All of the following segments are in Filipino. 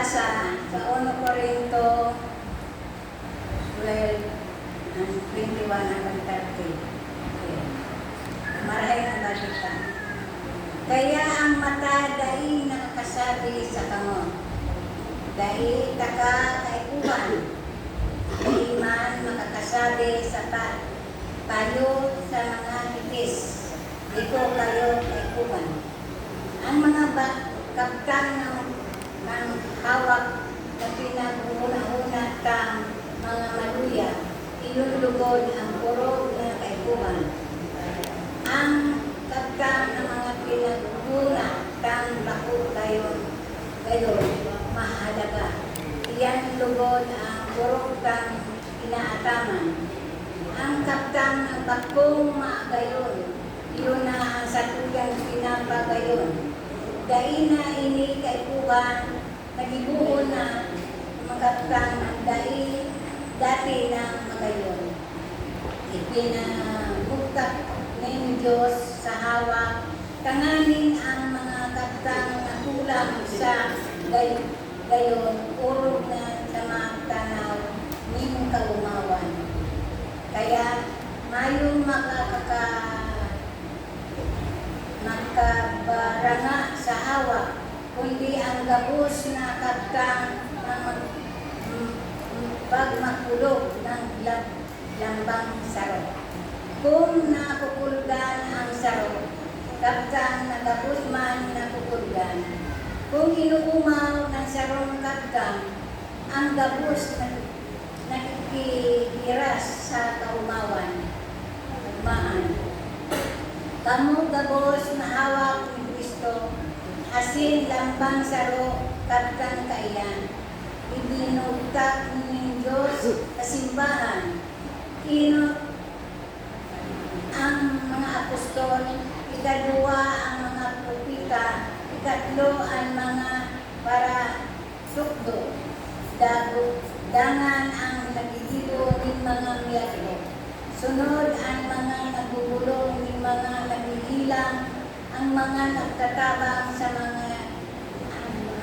pagbasa sa 1 Corinto 12:21 hanggang 30. Okay. Marahin ang basita. Kaya ang mata dahil nakakasabi sa kamo, dahil taka kaikuban, dahil man makakasabi sa payo sa mga hipis, ito kayo kaikuban. Ang mga kaptang ng hawak na pinag-una-una tang mga maluya, iyon lugod ang puro na kaikuban. Ang kaptang ng mga pinag-una tang bako gayon mahalaga. Iyan lugod ang puro tang inaataman. Ang kaptang ng bakong gayon, iyon na ang satuyang pinapagayon. Dahil na ini kaikuban, nagibuo na magkaptang ng dahil dati ng magayon. Ipinamugtak ng Diyos sa hawak, tanganin ang mga kaptang na kulang sa gayon, urog na sa mga tanaw ng kaumawan. Kaya mayong makabaranga sa hawak, kundi ang gabos na kaptang ng pagmakulog ng lambang saro. Kung nakukulgan ang saro, kaptang na gabos man nakukulgan. Kung inuumaw ng sarong kaptang, ang gabos na nakikihiras sa kaumawan. Kamu gabos na hawak ni Kristo, asin lambang saro kaptang kailan. Ibinugtak ng Diyos sa simbahan. Ang mga apostol, ikadua ang mga propita, ikatlo ang mga parasukdo, dangan ang nagigibo ng mga miyaklo. Sunod ang mga nagugulong ng mga naghihilang, ang mga nagtatabang sa mga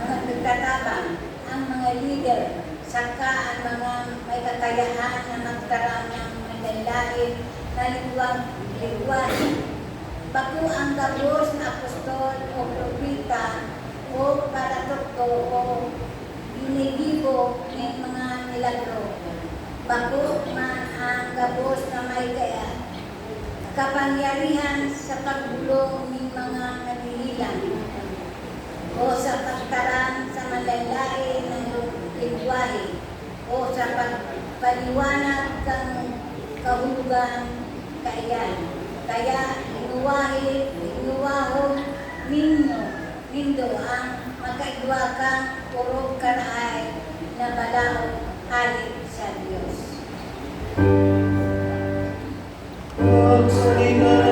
nagtatabang, ang mga leader, saka ang mga may kakayahan na magtarang ng madalain na ligwahin. Bago ang gabos na apostol o propita o paratukto o binigibo ng mga milagro. Bago man ang gabos na may kapangyarihan sa pagbulong ng mga naghihilang o sa pagtarang sa malalain ng lingwahe o sa pagpaliwanag ng kahulugan kaiyan. Kaya inuwahon nindo ang magkaigwakang puro karahay na balao halit sa Diyos. Salita